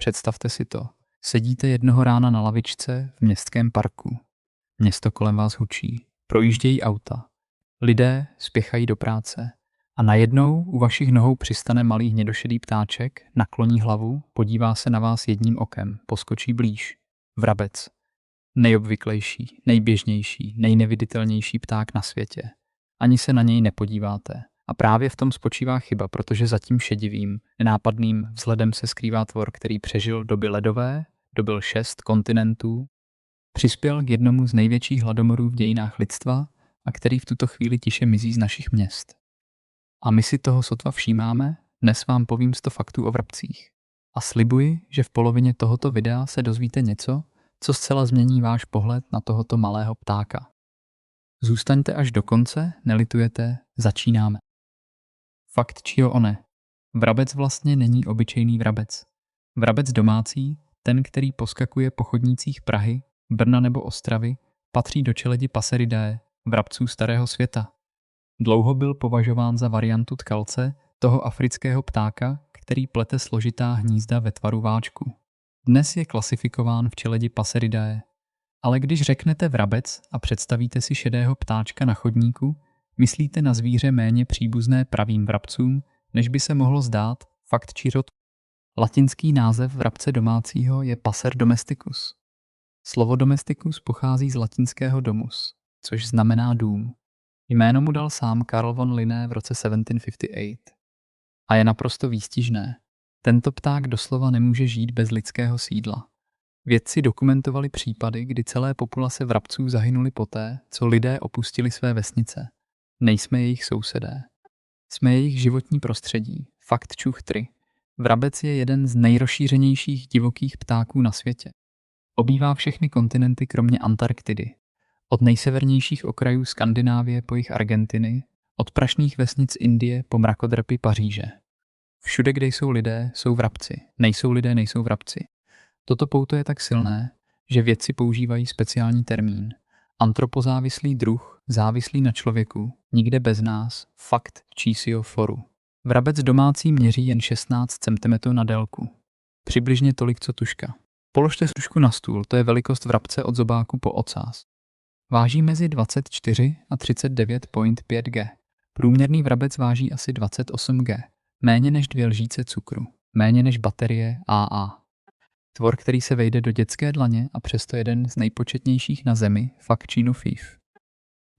Představte si to. Sedíte jednoho rána na lavičce v městském parku. Město kolem vás hučí. Projíždějí auta. Lidé spěchají do práce. A najednou u vašich nohou přistane malý hnědošedý ptáček, nakloní hlavu, podívá se na vás jedním okem, poskočí blíž. Vrabec. Nejobvyklejší, nejběžnější, nejneviditelnější pták na světě. Ani se na něj nepodíváte. A právě v tom spočívá chyba, protože za tím šedivým, nenápadným vzhledem se skrývá tvor, který přežil doby ledové, dobil 6 kontinentů, přispěl k jednomu z největších hladomorů v dějinách lidstva a který v tuto chvíli tiše mizí z našich měst. A my si toho sotva všímáme, dnes vám povím 100 faktů o vrabcích. A slibuji, že v polovině tohoto videa se dozvíte něco, co zcela změní váš pohled na tohoto malého ptáka. Zůstaňte až do konce, nelitujete, začínáme. Fakt čího one. Vrabec vlastně není obyčejný vrabec. Vrabec domácí, ten, který poskakuje po chodnících Prahy, Brna nebo Ostravy, patří do čeledi Passeridae, vrabců starého světa. Dlouho byl považován za variantu tkalce, toho afrického ptáka, který plete složitá hnízda ve tvaru váčku. Dnes je klasifikován v čeledi Passeridae. Ale když řeknete vrabec a představíte si šedého ptáčka na chodníku, myslíte na zvíře méně příbuzné pravým vrabcům, než by se mohlo zdát, fakt či rod. Latinský název vrabce domácího je Passer domesticus. Slovo domesticus pochází z latinského domus, což znamená dům. Jméno mu dal sám Carl von Linné v roce 1758. A je naprosto výstižné. Tento pták doslova nemůže žít bez lidského sídla. Vědci dokumentovali případy, kdy celé populace vrabců zahynuly poté, co lidé opustili své vesnice. Nejsme jejich sousedé. Jsme jejich životní prostředí. Fakt čuch 3. Vrabec je jeden z nejrozšířenějších divokých ptáků na světě. Obývá všechny kontinenty kromě Antarktidy. Od nejsevernějších okrajů Skandinávie po jih Argentiny, od prašných vesnic Indie po mrakodrapy Paříže. Všude, kde jsou lidé, jsou vrabci. Nejsou lidé, nejsou vrabci. Toto pouto je tak silné, že vědci používají speciální termín. Antropozávislý druh, závislý na člověku, nikde bez nás, fakt čísio foru. Vrabec domácí měří jen 16 cm na délku. Přibližně tolik, co tužka. Položte tužku na stůl, to je velikost vrabce od zobáku po ocas. Váží mezi 24 a 39,5 g. Průměrný vrabec váží asi 28 g. Méně než 2 lžíce cukru. Méně než baterie AA. Tvor, který se vejde do dětské dlaně a přesto jeden z nejpočetnějších na zemi, Facchino fief.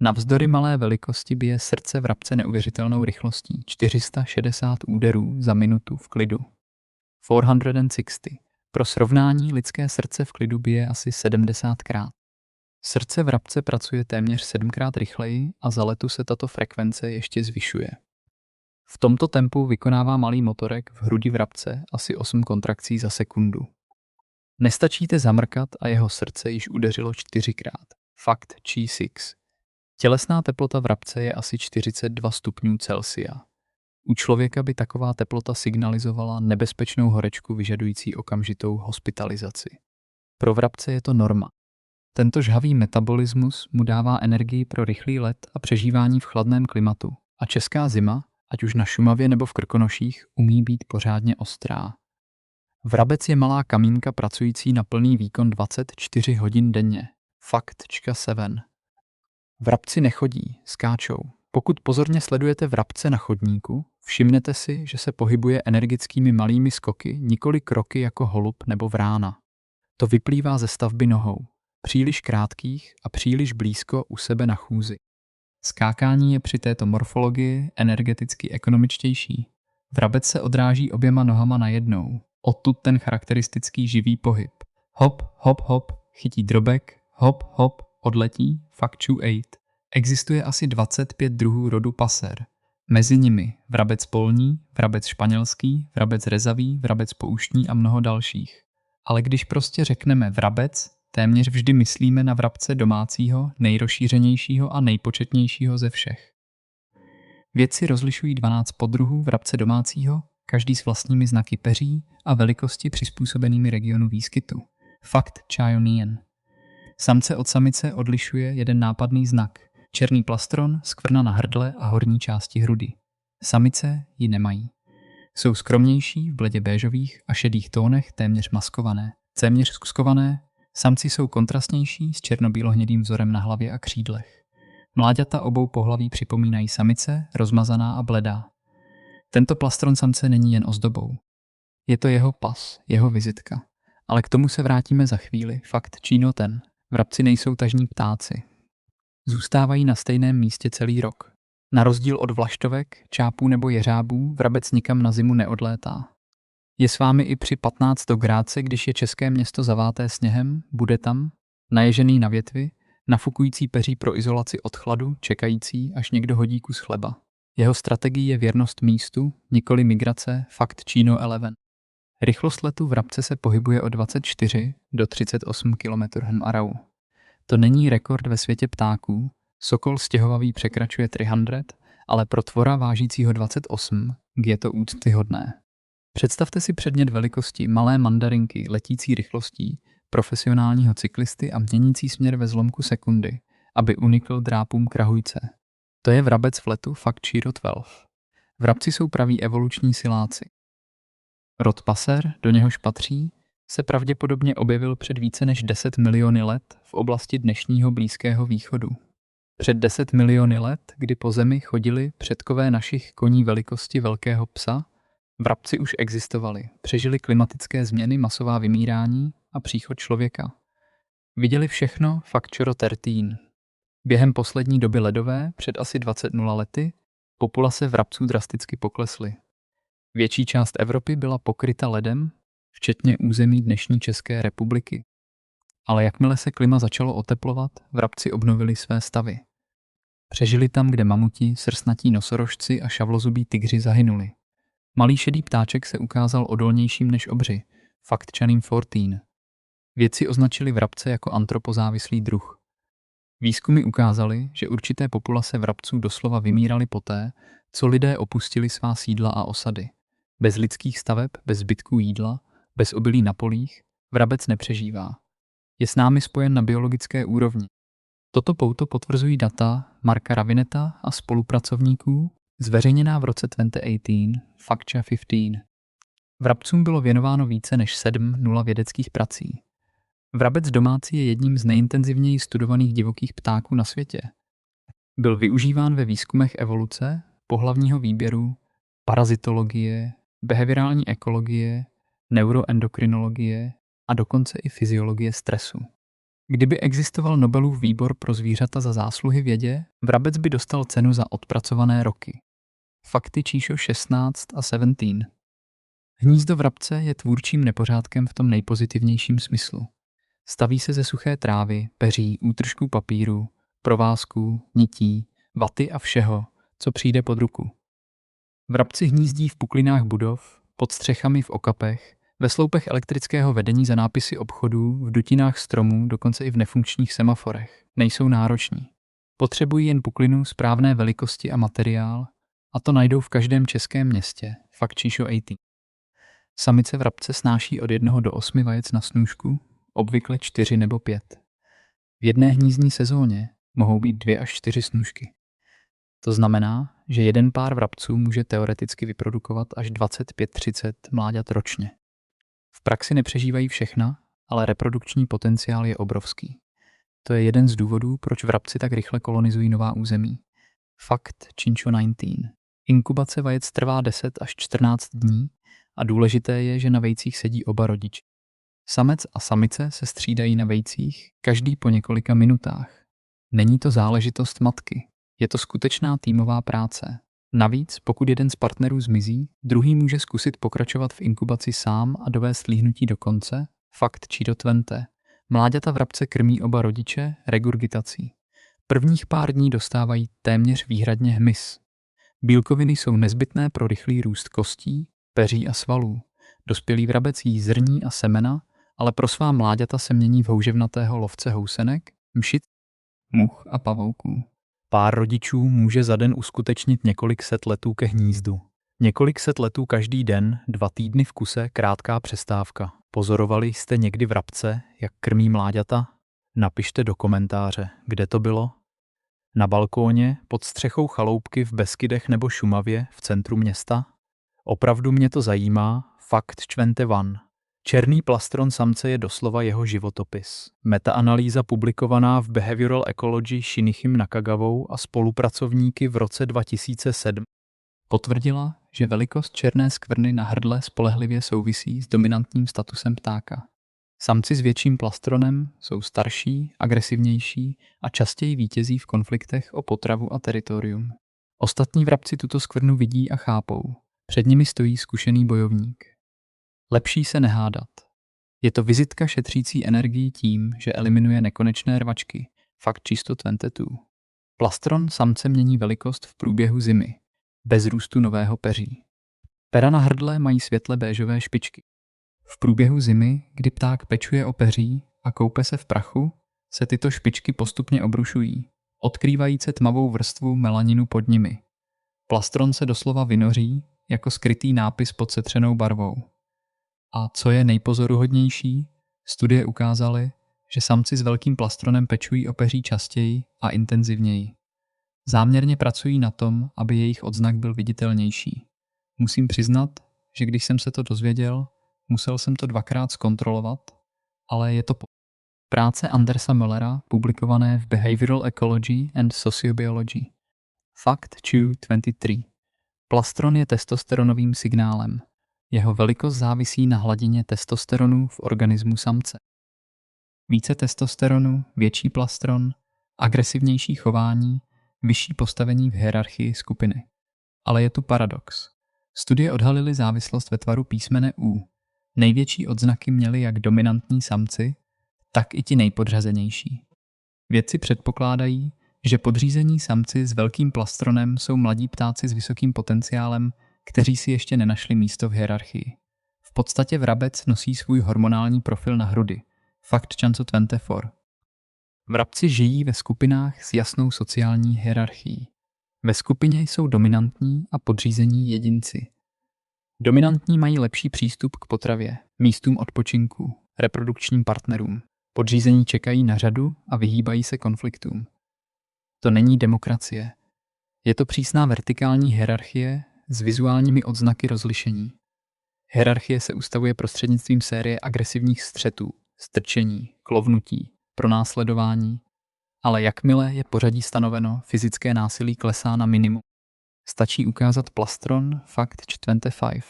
Navzdory malé velikosti bije srdce vrabce neuvěřitelnou rychlostí 460 úderů za minutu v klidu. 460. Pro srovnání lidské srdce v klidu bije asi 70krát. Srdce vrabce pracuje téměř 7krát rychleji a za letu se tato frekvence ještě zvyšuje. V tomto tempu vykonává malý motorek v hrudi vrabce asi 8 kontrakcí za sekundu. Nestačíte zamrkat a jeho srdce již udeřilo 4krát. Fakt či 6. Tělesná teplota vrabce je asi 42 stupňů Celsia. U člověka by taková teplota signalizovala nebezpečnou horečku vyžadující okamžitou hospitalizaci. Pro vrabce je to norma. Tento žhavý metabolismus mu dává energii pro rychlý let a přežívání v chladném klimatu. A česká zima, ať už na Šumavě nebo v Krkonoších, umí být pořádně ostrá. Vrabec je malá kamínka pracující na plný výkon 24 hodin denně. Fakt čka 7. Vrabci nechodí, skáčou. Pokud pozorně sledujete vrabce na chodníku, všimnete si, že se pohybuje energickými malými skoky, nikoli kroky jako holub nebo vrána. To vyplývá ze stavby nohou. Příliš krátkých a příliš blízko u sebe na chůzi. Skákání je při této morfologii energeticky ekonomičtější. Vrabec se odráží oběma nohama najednou. Odtud ten charakteristický živý pohyb. Hop, hop, hop, chytí drobek, hop, hop, odletí, Facchu 8. Existuje asi 25 druhů rodu Passer. Mezi nimi vrabec polní, vrabec španělský, vrabec rezavý, vrabec pouštní a mnoho dalších. Ale když prostě řekneme vrabec, téměř vždy myslíme na vrabce domácího, nejrozšířenějšího a nejpočetnějšího ze všech. Vědci rozlišují 12 podruhů vrabce domácího, každý s vlastními znaky peří a velikosti přizpůsobenými regionu výskytu. Fakt Chaionian. Samce od samice odlišuje jeden nápadný znak. Černý plastron, skvrna na hrdle a horní části hrudy. Samice ji nemají. Jsou skromnější v bledě béžových a šedých tónech, téměř maskované. Samci jsou kontrastnější s černobílohnědým vzorem na hlavě a křídlech. Mláďata obou pohlaví připomínají samice, rozmazaná a bledá. Tento plastron samce není jen ozdobou. Je to jeho pas, jeho vizitka. Ale k tomu se vrátíme za chvíli. Fakt číno ten. Vrabci nejsou tažní ptáci. Zůstávají na stejném místě celý rok. Na rozdíl od vlaštovek, čápů nebo jeřábů, vrabec nikam na zimu neodlétá. Je s vámi i při 15 grádce, když je české město zaváté sněhem, bude tam, naježený na větvi, nafukující peří pro izolaci od chladu, čekající, až někdo hodí kus chleba. Jeho strategií je věrnost místu, nikoli migrace, fakt číno 11. Rychlost letu vrabce se pohybuje od 24 do 38 km/h. To není rekord ve světě ptáků, sokol stěhovavý překračuje 300, ale pro tvora vážícího 28 je to úctyhodné. Představte si předmět velikosti malé mandarinky letící rychlostí profesionálního cyklisty a měnící směr ve zlomku sekundy, aby unikl drápům krahujce. To je vrabec v letu fakt číro 12. Vrabci jsou praví evoluční siláci. Rod Passer, do něhož patří, se pravděpodobně objevil před více než 10 miliony let v oblasti dnešního Blízkého východu. Před 10 miliony let, kdy po zemi chodili předkové našich koní velikosti velkého psa, vrabci už existovali, přežili klimatické změny, masová vymírání a příchod člověka. Viděli všechno fakt čoro 13. Během poslední doby ledové, před asi 20 lety, populace vrabců drasticky poklesly. Větší část Evropy byla pokryta ledem, včetně území dnešní České republiky. Ale jakmile se klima začalo oteplovat, vrabci obnovili své stavy. Přežili tam, kde mamuti, srsnatí nosorožci a šavlozubí tygři zahynuli. Malý šedý ptáček se ukázal odolnějším než obři, fakt čaným 14. Vědci označili vrabce jako antropozávislý druh. Výzkumy ukázaly, že určité populace vrabců doslova vymíraly poté, co lidé opustili svá sídla a osady. Bez lidských staveb, bez zbytků jídla, bez obilí na polích, vrabec nepřežívá. Je s námi spojen na biologické úrovni. Toto pouto potvrzují data Marka Ravineta a spolupracovníků, zveřejněná v roce 2018, Factcha 15. Vrabcům bylo věnováno více než 7 vědeckých prací. Vrabec domácí je jedním z nejintenzivněji studovaných divokých ptáků na světě. Byl využíván ve výzkumech evoluce, pohlavního výběru, parazitologie, behaviorální ekologie, neuroendokrinologie a dokonce i fyziologie stresu. Kdyby existoval Nobelův výbor pro zvířata za zásluhy vědě, vrabec by dostal cenu za odpracované roky. Fakty číslo 16 a 17. Hnízdo vrabce je tvůrčím nepořádkem v tom nejpozitivnějším smyslu. Staví se ze suché trávy, peří, útržků papíru, provázků, nití, vaty a všeho, co přijde pod ruku. Vrabci hnízdí v puklinách budov, pod střechami v okapech, ve sloupech elektrického vedení za nápisy obchodů, v dutinách stromů, dokonce i v nefunkčních semaforech. Nejsou nároční. Potřebují jen puklinu správné velikosti a materiál, a to najdou v každém českém městě. Fakt číslo 18. Samice vrabce snáší od 1 do 8 vajec na snůžku, obvykle 4 nebo 5. V jedné hnízdní sezóně mohou být 2 až 4 snůžky. To znamená, že jeden pár vrabců může teoreticky vyprodukovat až 25-30 mláďat ročně. V praxi nepřežívají všechna, ale reprodukční potenciál je obrovský. To je jeden z důvodů, proč vrabci tak rychle kolonizují nová území. Fakt číslo 19. Inkubace vajec trvá 10 až 14 dní a důležité je, že na vejcích sedí oba rodiče. Samec a samice se střídají na vejcích každý po několika minutách. Není to záležitost matky, je to skutečná týmová práce. Navíc, pokud jeden z partnerů zmizí, druhý může zkusit pokračovat v inkubaci sám a dovést líhnutí do konce. Fakt číslo 20. Mláďata vrabce krmí oba rodiče regurgitací. Prvních pár dní dostávají téměř výhradně hmyz. Bílkoviny jsou nezbytné pro rychlý růst kostí, peří a svalů. Dospělý vrabec jí zrní a semena, ale pro svá mláďata se mění v houževnatého lovce housenek, mšic, much a pavouků. Pár rodičů může za den uskutečnit několik set letů ke hnízdu. Několik set letů každý den, 2 týdny v kuse, krátká přestávka. Pozorovali jste někdy vrabce, jak krmí mláďata? Napište do komentáře, kde to bylo. Na balkóně, pod střechou chaloupky v Beskydech nebo Šumavě v centru města? Opravdu mě to zajímá, fakt 21. Černý plastron samce je doslova jeho životopis. Metaanalýza publikovaná v Behavioral Ecology Shinichim Nakagavou a spolupracovníky v roce 2007 potvrdila, že velikost černé skvrny na hrdle spolehlivě souvisí s dominantním statusem ptáka. Samci s větším plastronem jsou starší, agresivnější a častěji vítězí v konfliktech o potravu a teritorium. Ostatní vrabci tuto skvrnu vidí a chápou. Před nimi stojí zkušený bojovník. Lepší se nehádat. Je to vizitka šetřící energii tím, že eliminuje nekonečné rvačky. Fakt číslo 22. Plastron samce mění velikost v průběhu zimy, bez růstu nového peří. Pera na hrdle mají světle béžové špičky. V průběhu zimy, kdy pták pečuje o peří a koupe se v prachu, se tyto špičky postupně obrušují, odkrývajíce tmavou vrstvu melaninu pod nimi. Plastron se doslova vynoří jako skrytý nápis pod setřenou barvou. A co je nejpozoruhodnější, studie ukázaly, že samci s velkým plastronem pečují o peří častěji a intenzivněji. Záměrně pracují na tom, aby jejich odznak byl viditelnější. Musím přiznat, že když jsem se to dozvěděl, musel jsem to dvakrát zkontrolovat, ale je to práce Andersa Möllera publikované v Behavioral Ecology and Sociobiology. Fakt 23. Plastron je testosteronovým signálem. Jeho velikost závisí na hladině testosteronu v organismu samce. Více testosteronu, větší plastron, agresivnější chování, vyšší postavení v hierarchii skupiny. Ale je tu paradox. Studie odhalily závislost ve tvaru písmene U. Největší odznaky měli jak dominantní samci, tak i ti nejpodřazenější. Vědci předpokládají, že podřízení samci s velkým plastronem jsou mladí ptáci s vysokým potenciálem, kteří si ještě nenašli místo v hierarchii. V podstatě vrabec nosí svůj hormonální profil na hrudi. Fakt číslo 24. Vrabci žijí ve skupinách s jasnou sociální hierarchií. Ve skupině jsou dominantní a podřízení jedinci. Dominantní mají lepší přístup k potravě, místům odpočinku, reprodukčním partnerům. Podřízení čekají na řadu a vyhýbají se konfliktům. To není demokracie. Je to přísná vertikální hierarchie s vizuálními odznaky rozlišení. Hierarchie se ustavuje prostřednictvím série agresivních střetů, strčení, klovnutí, pronásledování, ale jakmile je pořadí stanoveno, fyzické násilí klesá na minimum. Stačí ukázat plastron Fact 25.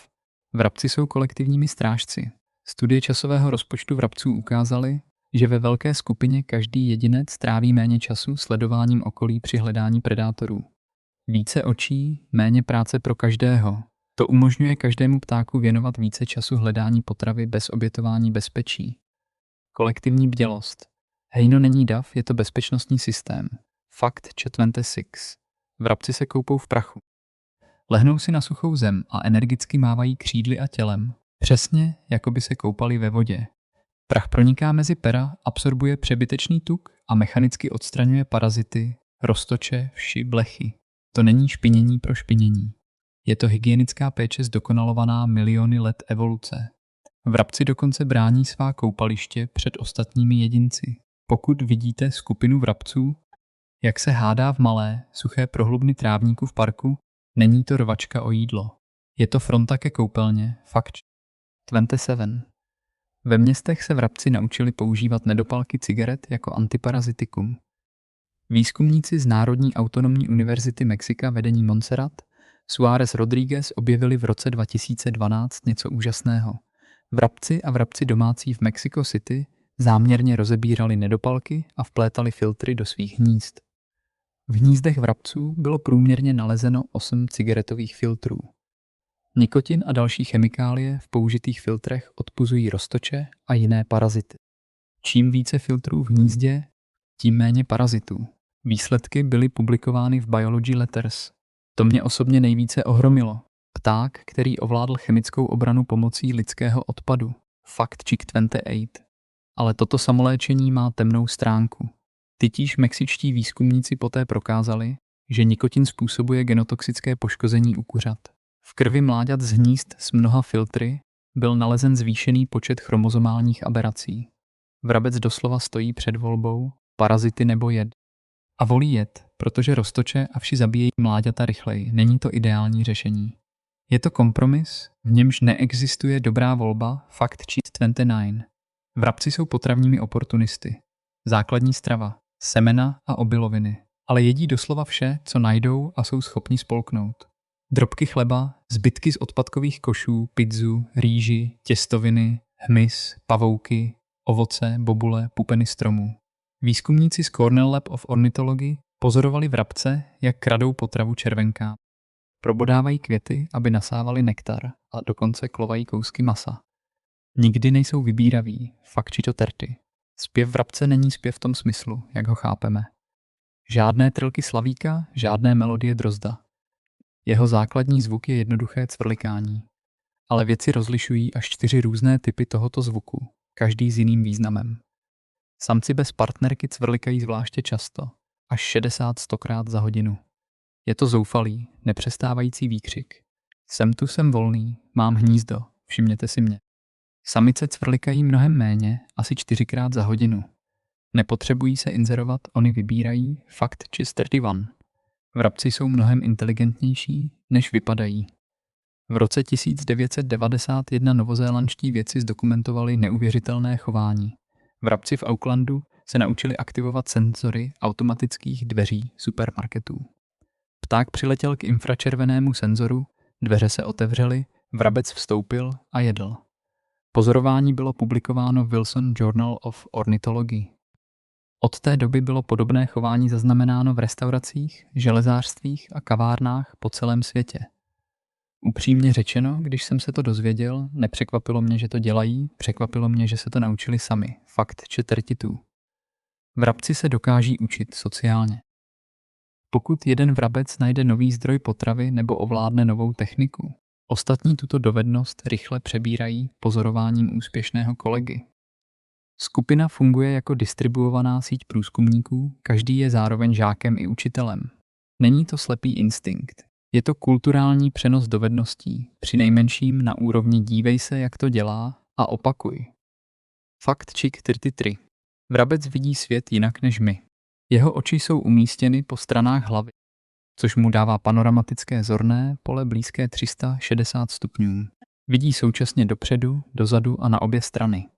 Vrabci jsou kolektivními strážci. Studie časového rozpočtu vrabců ukázaly, že ve velké skupině každý jedinec tráví méně času sledováním okolí při hledání predátorů. Více očí, méně práce pro každého. To umožňuje každému ptáku věnovat více času hledání potravy bez obětování bezpečí. Kolektivní bdělost. Hejno není dav, je to bezpečnostní systém. Fakt 26. Vrabci se koupou v prachu. Lehnou si na suchou zem a energicky mávají křídly a tělem, přesně jako by se koupali ve vodě. Prach proniká mezi pera, absorbuje přebytečný tuk a mechanicky odstraňuje parazity, roztoče, vši, blechy. To není špinění pro špinění. Je to hygienická péče zdokonalovaná miliony let evoluce. Vrabci dokonce brání svá koupaliště před ostatními jedinci. Pokud vidíte skupinu vrabců, jak se hádá v malé, suché prohlubny trávníku v parku, není to rvačka o jídlo. Je to fronta ke koupelně. Fakt 27. Ve městech se vrabci naučili používat nedopalky cigaret jako antiparazitikum. Výzkumníci z Národní autonomní univerzity Mexika vedení Montserrat Suárez Rodríguez objevili v roce 2012 něco úžasného. Vrabci a vrabci domácí v Mexico City záměrně rozebírali nedopalky a vplétali filtry do svých hnízd. V hnízdech vrabců bylo průměrně nalezeno 8 cigaretových filtrů. Nikotin a další chemikálie v použitých filtrech odpuzují roztoče a jiné parazity. Čím více filtrů v hnízdě, tím méně parazitů. Výsledky byly publikovány v Biology Letters. To mě osobně nejvíce ohromilo. Pták, který ovládl chemickou obranu pomocí lidského odpadu. Fakt 28. Ale toto samoléčení má temnou stránku. Tytíž mexičtí výzkumníci poté prokázali, že nikotin způsobuje genotoxické poškození u kuřat. V krvi mláďat z hnízd s mnoha filtry byl nalezen zvýšený počet chromozomálních aberací. Vrabec doslova stojí před volbou, parazity nebo jed. A volí jed, protože roztoče a vši zabíjejí mláďata rychleji. Není to ideální řešení. Je to kompromis, v němž neexistuje dobrá volba, fact cheese 29. Vrabci jsou potravními oportunisty. Základní strava, semena a obiloviny. Ale jedí doslova vše, co najdou a jsou schopni spolknout. Drobky chleba, zbytky z odpadkových košů, pizzu, rýži, těstoviny, hmyz, pavouky, ovoce, bobule, pupeny stromů. Výzkumníci z Cornell Lab of Ornithology pozorovali vrabce, jak kradou potravu červenkám. Probodávají květy, aby nasávali nektar a dokonce klovají kousky masa. Nikdy nejsou vybíraví, factito terty. Zpěv vrabce není zpěv v tom smyslu, jak ho chápeme. Žádné trylky slavíka, žádné melodie drozda. Jeho základní zvuk je jednoduché cvrlikání. Ale vědci rozlišují až 4 různé typy tohoto zvuku, každý s jiným významem. Samci bez partnerky cvrlikají zvláště často, až 60-100krát za hodinu. Je to zoufalý, nepřestávající výkřik. Jsem tu, jsem volný, mám hnízdo, všimněte si mě. Samice cvrlikají mnohem méně, asi 4krát za hodinu. Nepotřebují se inzerovat, oni vybírají, fact cheese 31. Vrabci jsou mnohem inteligentnější, než vypadají. V roce 1991 novozélandští vědci zdokumentovali neuvěřitelné chování. Vrabci v Aucklandu se naučili aktivovat senzory automatických dveří supermarketů. Pták přiletěl k infračervenému senzoru, dveře se otevřely, vrabec vstoupil a jedl. Pozorování bylo publikováno v Wilson Journal of Ornithology. Od té doby bylo podobné chování zaznamenáno v restauracích, železářstvích a kavárnách po celém světě. Upřímně řečeno, když jsem se to dozvěděl, nepřekvapilo mě, že to dělají, překvapilo mě, že se to naučili sami. Fakt 42. Vrabci se dokáží učit sociálně. Pokud jeden vrabec najde nový zdroj potravy nebo ovládne novou techniku, ostatní tuto dovednost rychle přebírají pozorováním úspěšného kolegy. Skupina funguje jako distribuovaná síť průzkumníků, každý je zároveň žákem i učitelem. Není to slepý instinkt. Je to kulturální přenos dovedností, přinejmenším na úrovni dívej se, jak to dělá a opakuj. Fakt Chick 33. Vrabec vidí svět jinak než my. Jeho oči jsou umístěny po stranách hlavy, což mu dává panoramatické zorné pole blízké 360 stupňů. Vidí současně dopředu, dozadu a na obě strany.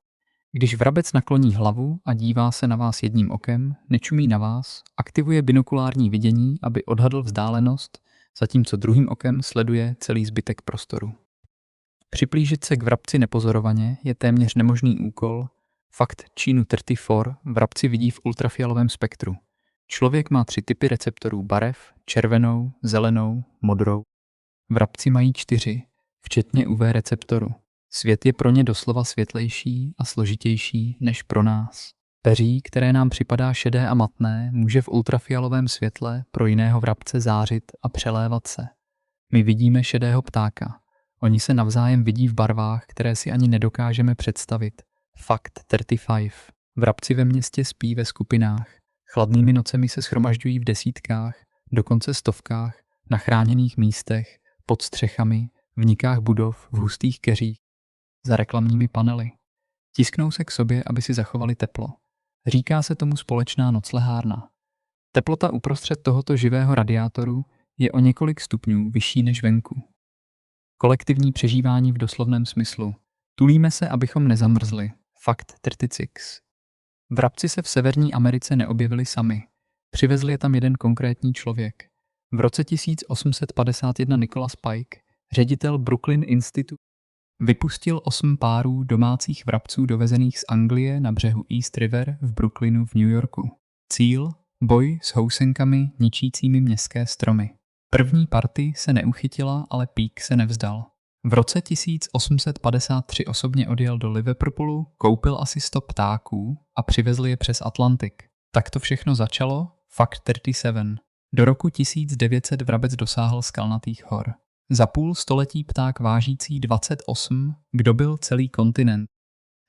Když vrabec nakloní hlavu a dívá se na vás jedním okem, nečumí na vás, aktivuje binokulární vidění, aby odhadl vzdálenost, zatímco druhým okem sleduje celý zbytek prostoru. Připlížit se k vrabci nepozorovaně je téměř nemožný úkol. Fakt Čínu 34 vrabci vidí v ultrafialovém spektru. Člověk má 3 typy receptorů barev, červenou, zelenou, modrou. Vrabci mají 4, včetně UV receptoru. Svět je pro ně doslova světlejší a složitější než pro nás. Peří, které nám připadá šedé a matné, může v ultrafialovém světle pro jiného vrabce zářit a přelévat se. My vidíme šedého ptáka. Oni se navzájem vidí v barvách, které si ani nedokážeme představit. Fakt 35. Vrabci ve městě spí ve skupinách. Chladnými nocemi se shromažďují v desítkách, dokonce stovkách, na chráněných místech, pod střechami, v nikách budov, v hustých keřích, za reklamními panely. Tisknou se k sobě, aby si zachovali teplo. Říká se tomu společná noclehárna. Teplota uprostřed tohoto živého radiátoru je o několik stupňů vyšší než venku. Kolektivní přežívání v doslovném smyslu. Tulíme se, abychom nezamrzli. Fakt 36. Vrabci se v Severní Americe neobjevili sami. Přivezl je tam jeden konkrétní člověk. V roce 1851 Nicholas Pike, ředitel Brooklyn Institute, vypustil 8 párů domácích vrabců dovezených z Anglie na břehu East River v Brooklynu v New Yorku. Cíl? Boj s housenkami ničícími městské stromy. První party se neuchytila, ale Pík se nevzdal. V roce 1853 osobně odjel do Liverpoolu, koupil asi 100 ptáků a přivezl je přes Atlantik. Tak to všechno začalo, Fakt 37. Do roku 1900 vrabec dosáhl skalnatých hor. Za půl století pták vážící 28 dobyl celý kontinent.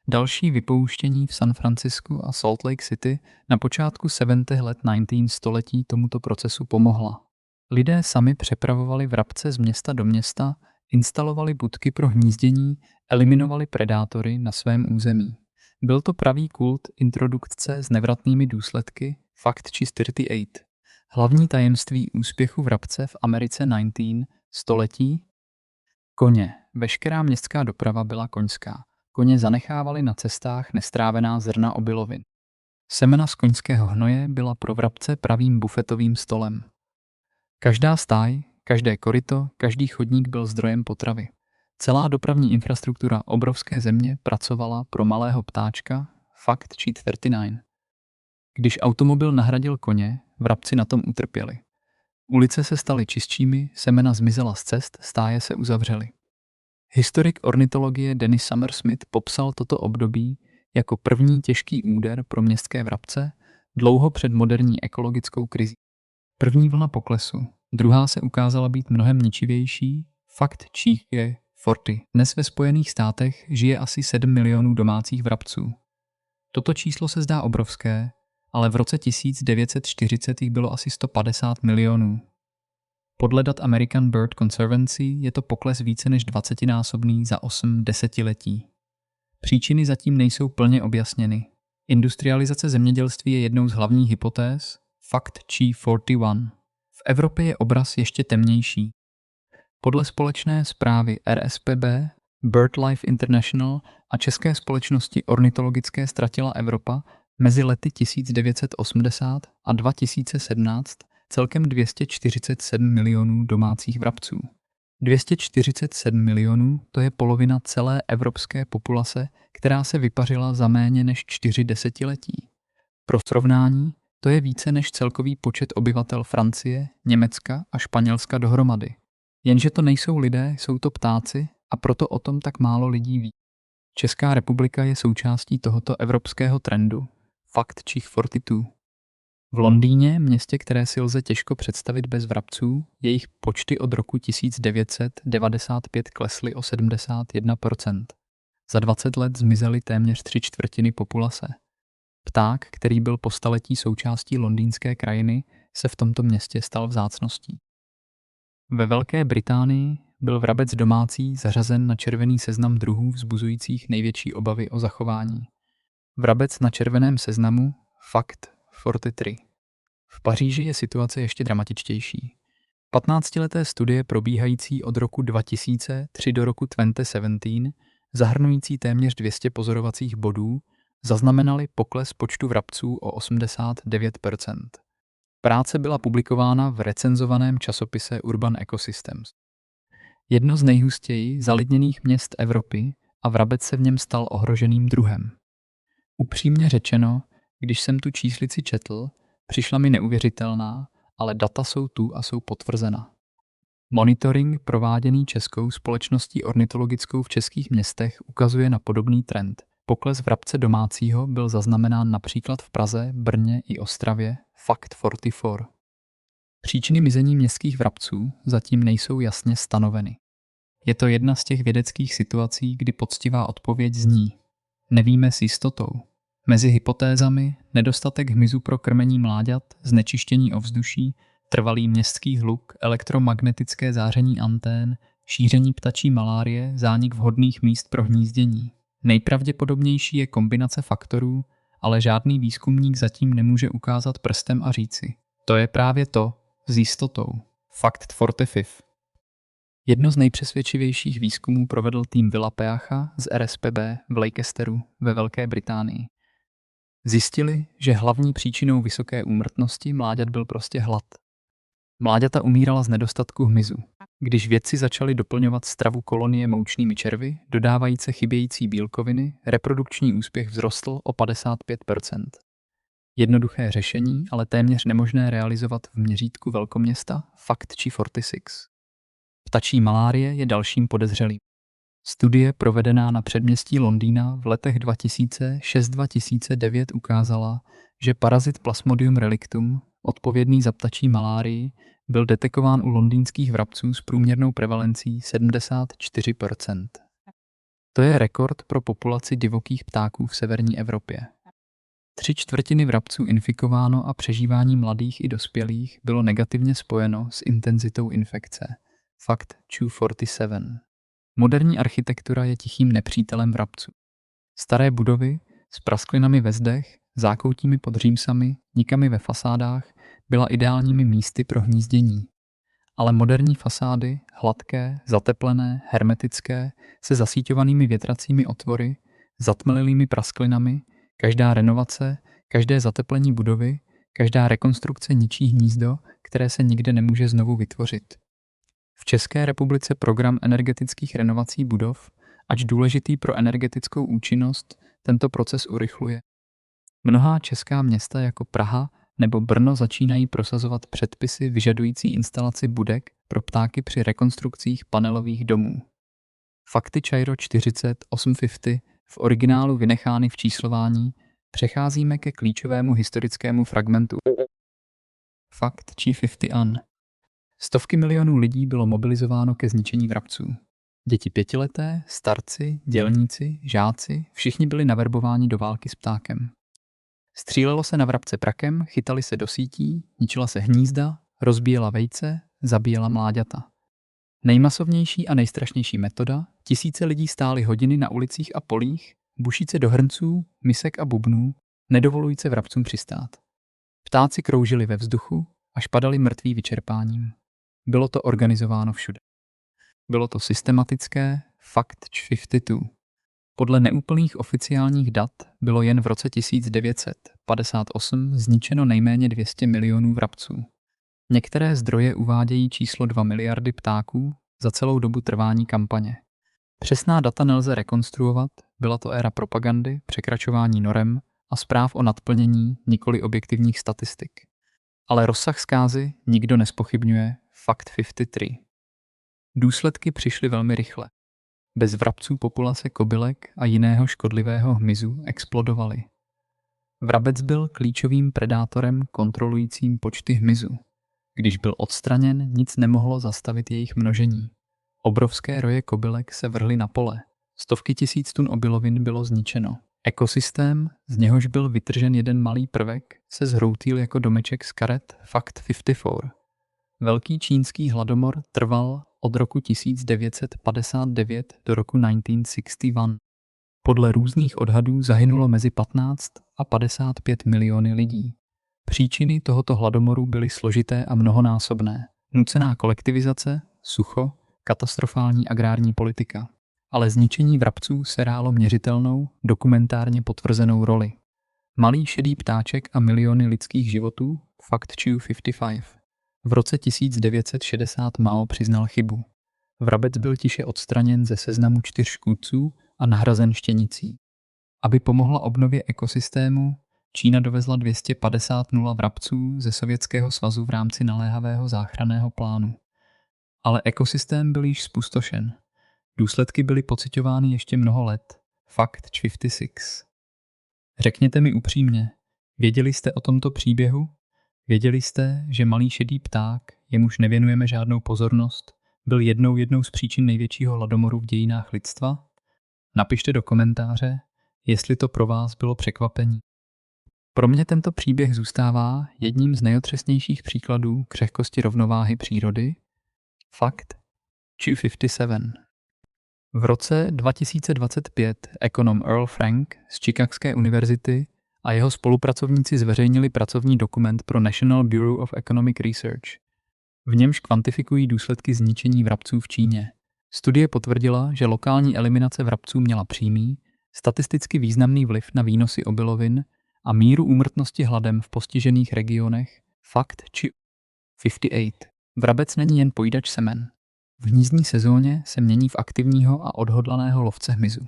Další vypouštění v San Francisku a Salt Lake City na počátku 70. let 19. století tomuto procesu pomohla. Lidé sami přepravovali vrabce z města do města, instalovali budky pro hnízdění, eliminovali predátory na svém území. Byl to pravý kult introdukce s nevratnými důsledky, Fakt 48. Hlavní tajemství úspěchu vrabce v Americe 19. století? Koně. Veškerá městská doprava byla koňská. Koně zanechávali na cestách nestrávená zrna obilovin. Semena z koňského hnoje byla pro vrabce pravým bufetovým stolem. Každá stáj, každé koryto, každý chodník byl zdrojem potravy. Celá dopravní infrastruktura obrovské země pracovala pro malého ptáčka, fact sheet 39. Když automobil nahradil koně, vrabci na tom utrpěli. Ulice se staly čistšími, semena zmizela z cest, stáje se uzavřely. Historik ornitologie Dennis Summersmith popsal toto období jako první těžký úder pro městské vrabce dlouho před moderní ekologickou krizí. První vlna poklesu, druhá se ukázala být mnohem ničivější, fakt čích je 40. Dnes ve Spojených státech žije asi 7 milionů domácích vrabců. Toto číslo se zdá obrovské, ale v roce 1940 jich bylo asi 150 milionů. Podle dat American Bird Conservancy je to pokles více než 20násobný za 8 desetiletí. Příčiny zatím nejsou plně objasněny. Industrializace zemědělství je jednou z hlavních hypotéz, fakt G41. V Evropě je obraz ještě temnější. Podle společné zprávy RSPB, BirdLife International a české společnosti ornitologické ztratila Evropa mezi lety 1980 a 2017 celkem 247 milionů domácích vrabců. 247 milionů, to je polovina celé evropské populace, která se vypařila za méně než 4 desetiletí. Pro srovnání, to je více než celkový počet obyvatel Francie, Německa a Španělska dohromady. Jenže to nejsou lidé, jsou to ptáci a proto o tom tak málo lidí ví. Česká republika je součástí tohoto evropského trendu, fakt čích 42. V Londýně, městě, které si lze těžko představit bez vrabců, jejich počty od roku 1995 klesly o 71%. Za 20 let zmizely téměř 3/4 populace. Pták, který byl po staletí součástí londýnské krajiny, se v tomto městě stal vzácností. Ve Velké Británii byl vrabec domácí zařazen na červený seznam druhů vzbuzujících největší obavy o zachování. Vrabec na červeném seznamu, fakt 43. V Paříži je situace ještě dramatičtější. 15leté studie probíhající od roku 2003 do roku 2017, zahrnující téměř 200 pozorovacích bodů, zaznamenaly pokles počtu vrabců o 89%. Práce byla publikována v recenzovaném časopise Urban Ecosystems. Jedno z nejhustěji zalidněných měst Evropy a vrabec se v něm stal ohroženým druhem. Upřímně řečeno, když jsem tu číslici četl, přišla mi neuvěřitelná, ale data jsou tu a jsou potvrzena. Monitoring prováděný Českou společností ornitologickou v českých městech ukazuje na podobný trend. Pokles vrabce domácího byl zaznamenán například v Praze, Brně i Ostravě, fakt 44. Příčiny mizení městských vrabců zatím nejsou jasně stanoveny. Je to jedna z těch vědeckých situací, kdy poctivá odpověď zní: nevíme s jistotou. Mezi hypotézami nedostatek hmyzu pro krmení mláďat, znečištění ovzduší, trvalý městský hluk, elektromagnetické záření antén, šíření ptačí malárie, zánik vhodných míst pro hnízdění. Nejpravděpodobnější je kombinace faktorů, ale žádný výzkumník zatím nemůže ukázat prstem a říci: to je právě to, s jistotou. Fakt 45. Jedno z nejpřesvědčivějších výzkumů provedl tým Willa Peacha z RSPB v Leicesteru ve Velké Británii. Zjistili, že hlavní příčinou vysoké úmrtnosti mláďat byl prostě hlad. Mláďata umírala z nedostatku hmyzu. Když vědci začali doplňovat stravu kolonie moučnými červy, dodávajíce chybějící bílkoviny, reprodukční úspěch vzrostl o 55%. Jednoduché řešení, ale téměř nemožné realizovat v měřítku velkoměsta, fakt či 46. Ptačí malárie je dalším podezřelým. Studie provedená na předměstí Londýna v letech 2006-2009 ukázala, že parazit Plasmodium relictum, odpovědný za ptačí malárii, byl detekován u londýnských vrabců s průměrnou prevalencí 74%. To je rekord pro populaci divokých ptáků v severní Evropě. 3/4 vrabců infikováno a přežívání mladých i dospělých bylo negativně spojeno s intenzitou infekce. Fakt 247. Moderní architektura je tichým nepřítelem vrabců. Staré budovy s prasklinami ve zdech, zákoutími pod římsami, nikami ve fasádách byla ideálními místy pro hnízdění. ale moderní fasády, hladké, zateplené, hermetické, se zasíťovanými větracími otvory, zatmlelými prasklinami, každá renovace, každé zateplení budovy, každá rekonstrukce ničí hnízdo, které se nikde nemůže znovu vytvořit. V České republice program energetických renovací budov, ač důležitý pro energetickou účinnost, tento proces urychluje. Mnohá česká města jako Praha nebo Brno začínají prosazovat předpisy vyžadující instalaci budek pro ptáky při rekonstrukcích panelových domů. Fakty Čairo 40 850 v originálu vynechány v číslování, přecházíme ke klíčovému historickému fragmentu. Fakt či 50 an. Stovky milionů lidí bylo mobilizováno ke zničení vrabců. Děti pětileté, starci, dělníci, žáci, všichni byli naverbováni do války s ptákem. Střílelo se na vrabce prakem, chytali se do sítí, ničila se hnízda, rozbíjela vejce, zabíjela mláďata. Nejmasovnější a nejstrašnější metoda, tisíce lidí stály hodiny na ulicích a polích, bušíce do hrnců, misek a bubnů, nedovolujíce vrabcům přistát. Ptáci kroužili ve vzduchu, až padali mrtví vyčerpáním. Bylo to organizováno všude. Bylo to systematické, Fact 52. Podle neúplných oficiálních dat bylo jen v roce 1958 zničeno nejméně 200 milionů vrabců. Některé zdroje uvádějí číslo 2 miliardy ptáků za celou dobu trvání kampaně. Přesná data nelze rekonstruovat, byla to éra propagandy, překračování norem a zpráv o nadplnění, nikoli objektivních statistik. Ale rozsah zkázy nikdo nezpochybňuje, Fact 53. Důsledky přišly velmi rychle. Bez vrabců populace kobylek a jiného škodlivého hmyzu explodovaly. Vrabec byl klíčovým predátorem kontrolujícím počty hmyzu. Když byl odstraněn, nic nemohlo zastavit jejich množení. Obrovské roje kobylek se vrhly na pole. Stovky tisíc tun obilovin bylo zničeno. Ekosystém, z něhož byl vytržen jeden malý prvek, se zhroutil jako domeček z karet, Fact 54. Velký čínský hladomor trval od roku 1959 do roku 1961. Podle různých odhadů zahynulo mezi 15 a 55 miliony lidí. Příčiny tohoto hladomoru byly složité a mnohonásobné. Nucená kolektivizace, sucho, katastrofální agrární politika. Ale zničení vrabců sehrálo měřitelnou, dokumentárně potvrzenou roli. Malý šedý ptáček a miliony lidských životů, Fact 55. V roce 1960 Mao přiznal chybu. Vrabec byl tiše odstraněn ze seznamu 4 škůdců a nahrazen štěnicí. Aby pomohla obnově ekosystému, Čína dovezla 250 nula vrabců ze Sovětského svazu v rámci naléhavého záchranného plánu. Ale ekosystém byl již zpustošen. Důsledky byly pociťovány ještě mnoho let. Fact 56. Řekněte mi upřímně, věděli jste o tomto příběhu? Věděli jste, že malý šedý pták, jemuž nevěnujeme žádnou pozornost, byl jednou z příčin největšího hladomoru v dějinách lidstva? Napište do komentáře, jestli to pro vás bylo překvapení. Pro mě tento příběh zůstává jedním z nejotřesnějších příkladů křehkosti rovnováhy přírody. Fakt 257. V roce 2025 ekonom Earl Frank z Chicagské univerzity a jeho spolupracovníci zveřejnili pracovní dokument pro National Bureau of Economic Research. V němž kvantifikují důsledky zničení vrabců v Číně. Studie potvrdila, že lokální eliminace vrabců měla přímý, statisticky významný vliv na výnosy obilovin a míru úmrtnosti hladem v postižených regionech. Fakt či 58. Vrabec není jen pojídač semen. V hnízdní sezóně se mění v aktivního a odhodlaného lovce hmyzu.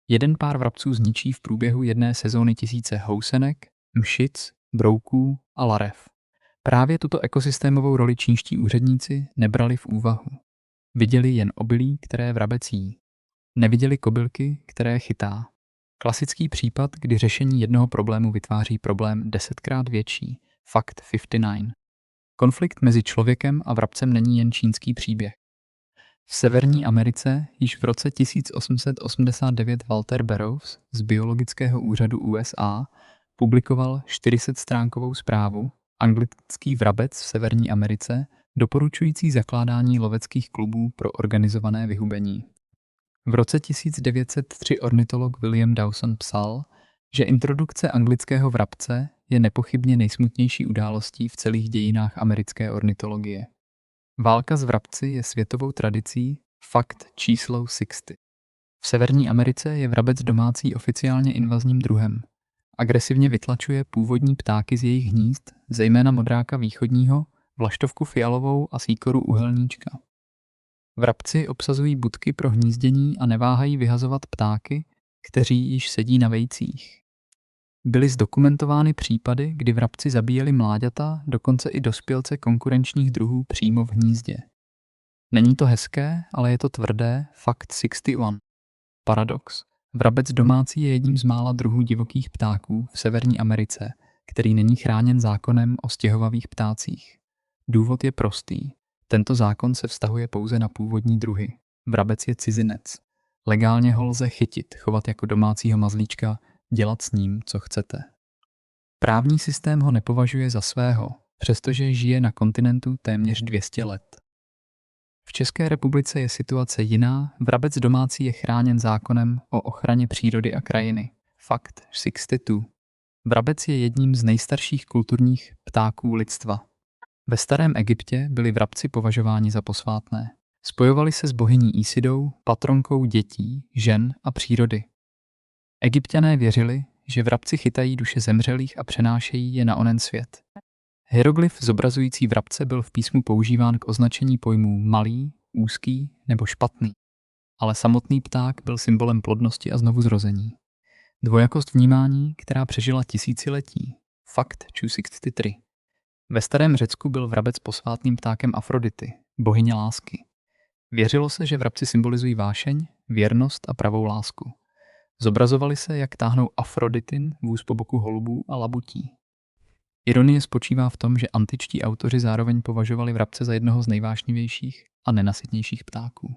Jeden pár vrabců zničí v průběhu jedné sezóny tisíce housenek, mšic, brouků a larev. Právě tuto ekosystémovou roli čínští úředníci nebrali v úvahu. Viděli jen obilí, které vrabec jí. Neviděli kobylky, které chytá. Klasický případ, kdy řešení jednoho problému vytváří problém 10krát větší. Fact 59. Konflikt mezi člověkem a vrabcem není jen čínský příběh. V Severní Americe již v roce 1889 Walter Burroughs z Biologického úřadu USA publikoval 400stránkovou zprávu Anglický vrabec v Severní Americe, doporučující zakládání loveckých klubů pro organizované vyhubení. V roce 1903 ornitolog William Dawson psal, že introdukce anglického vrabce je nepochybně nejsmutnější událostí v celých dějinách americké ornitologie. Válka s vrabci je světovou tradicí, fakt číslo 60. V Severní Americe je vrabec domácí oficiálně invazním druhem. Agresivně vytlačuje původní ptáky z jejich hnízd, zejména modráka východního, vlaštovku fialovou a sýkoru uhelníčka. Vrabci obsazují budky pro hnízdění a neváhají vyhazovat ptáky, kteří již sedí na vejcích. Byly zdokumentovány případy, kdy vrabci zabíjeli mláďata, dokonce i dospělce konkurenčních druhů přímo v hnízdě. Není to hezké, ale je to tvrdé, fakt 61. Paradox. Vrabec domácí je jedním z mála druhů divokých ptáků v Severní Americe, který není chráněn zákonem o stěhovavých ptácích. Důvod je prostý. Tento zákon se vztahuje pouze na původní druhy. Vrabec je cizinec. Legálně ho lze chytit, chovat jako domácího mazlíčka, dělat s ním, co chcete. Právní systém ho nepovažuje za svého, přestože žije na kontinentu téměř 200 let. V České republice je situace jiná, vrabec domácí je chráněn zákonem o ochraně přírody a krajiny. Fakt 62. Vrabec je jedním z nejstarších kulturních ptáků lidstva. Ve starém Egyptě byli vrabci považováni za posvátné. Spojovali se s bohyní Isidou, patronkou dětí, žen a přírody. Egypťané věřili, že vrabci chytají duše zemřelých a přenášejí je na onen svět. Hieroglyf zobrazující vrabce byl v písmu používán k označení pojmů malý, úzký nebo špatný. Ale samotný pták byl symbolem plodnosti a znovuzrození. Dvojakost vnímání, která přežila tisíciletí. Fakt 263. Ve starém Řecku byl vrabec posvátným ptákem Afrodity, bohyně lásky. Věřilo se, že vrabci symbolizují vášeň, věrnost a pravou lásku. Zobrazovali se, jak táhnou Afroditin vůz po boku holubů a labutí. Ironie spočívá v tom, že antičtí autoři zároveň považovali vrabce za jednoho z nejvášnivějších a nenasytnějších ptáků.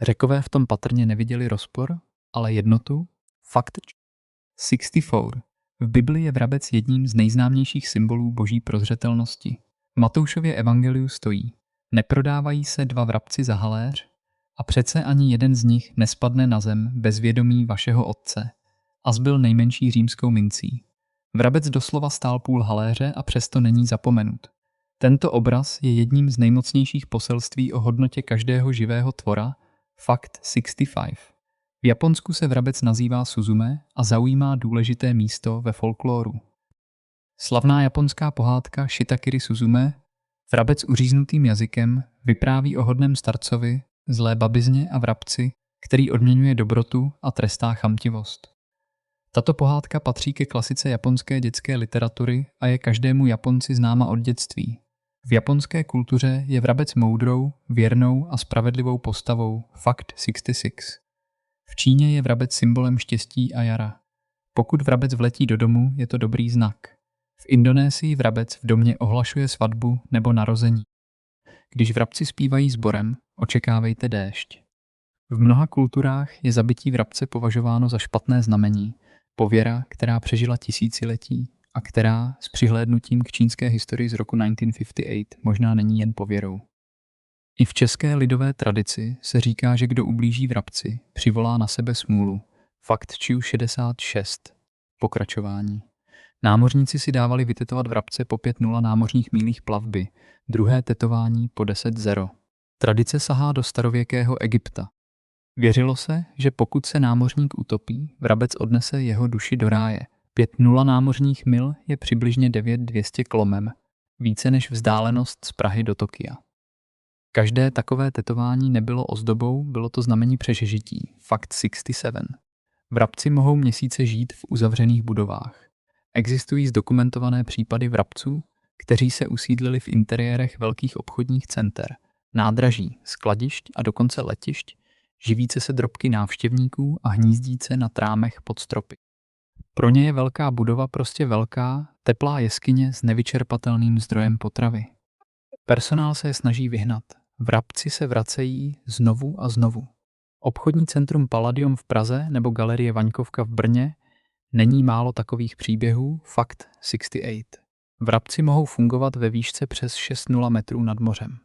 Řekové v tom patrně neviděli rozpor, ale jednotu. Fakt 64. V Bibli je vrabec jedním z nejznámějších symbolů boží prozřetelnosti. V Matoušově evangeliu stojí: neprodávají se dva vrabci za haléř a přece ani jeden z nich nespadne na zem bez vědomí vašeho otce. A zbyl nejmenší římskou mincí. Vrabec doslova stál půl haléře a přesto není zapomenut. Tento obraz je jedním z nejmocnějších poselství o hodnotě každého živého tvora, fakt 65. V Japonsku se vrabec nazývá Suzume a zaujímá důležité místo ve folkloru. Slavná japonská pohádka Shitakiri Suzume, vrabec uříznutým jazykem, vypráví o hodném starcovi, zlé babizně a vrabci, který odměňuje dobrotu a trestá chamtivost. Tato pohádka patří ke klasice japonské dětské literatury a je každému Japonci známa od dětství. V japonské kultuře je vrabec moudrou, věrnou a spravedlivou postavou, fakt 66. V Číně je vrabec symbolem štěstí a jara. Pokud vrabec vletí do domu, je to dobrý znak. V Indonésii vrabec v domě ohlašuje svatbu nebo narození. Když vrabci zpívají sborem, očekávejte déšť. V mnoha kulturách je zabití vrabce považováno za špatné znamení, pověra, která přežila tisíciletí a která s přihlédnutím k čínské historii z roku 1958 možná není jen pověrou. I v české lidové tradici se říká, že kdo ublíží vrabci, přivolá na sebe smůlu. Fakt 66. Pokračování. Námořníci si dávali vytetovat vrabce po 5-0 námořních mílích plavby, druhé tetování po 10-0. Tradice sahá do starověkého Egypta. Věřilo se, že pokud se námořník utopí, vrabec odnese jeho duši do ráje. 5-0 námořních mil je přibližně 900 kilomem, více než vzdálenost z Prahy do Tokia. Každé takové tetování nebylo ozdobou, bylo to znamení přežití. Fakt 67. Vrabci mohou měsíce žít v uzavřených budovách. Existují zdokumentované případy vrabců, kteří se usídlili v interiérech velkých obchodních center, nádraží, skladišť a dokonce letišť, živíce se drobky návštěvníků a hnízdíce na trámech pod stropy. Pro ně je velká budova prostě velká, teplá jeskyně s nevyčerpatelným zdrojem potravy. Personál se je snaží vyhnat. Vrabci se vracejí znovu a znovu. Obchodní centrum Palladium v Praze nebo galerie Vaňkovka v Brně, není málo takových příběhů, fakt 68. Vrabci mohou fungovat ve výšce přes 6,0 metrů nad mořem.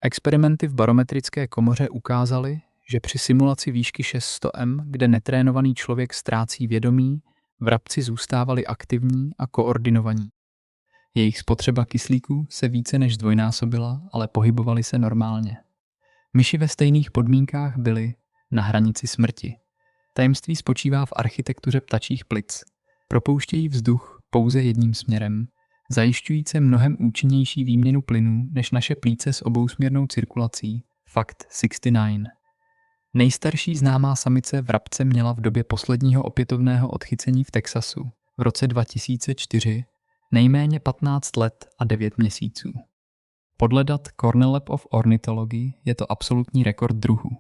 Experimenty v barometrické komoře ukázaly, že při simulaci výšky 600 m, kde netrénovaný člověk ztrácí vědomí, vrabci zůstávali aktivní a koordinovaní. Jejich spotřeba kyslíku se více než zdvojnásobila, ale pohybovali se normálně. Myši ve stejných podmínkách byly na hranici smrti. Tajemství spočívá v architektuře ptačích plic. Propouštějí vzduch pouze jedním směrem, zajišťující mnohem účinnější výměnu plynů než naše plíce s obousměrnou cirkulací. Fakt 69. Nejstarší známá samice vrabce měla v době posledního opětovného odchycení v Texasu v roce 2004 nejméně 15 let a 9 měsíců. Podle dat Cornell Lab of Ornithology je to absolutní rekord druhu.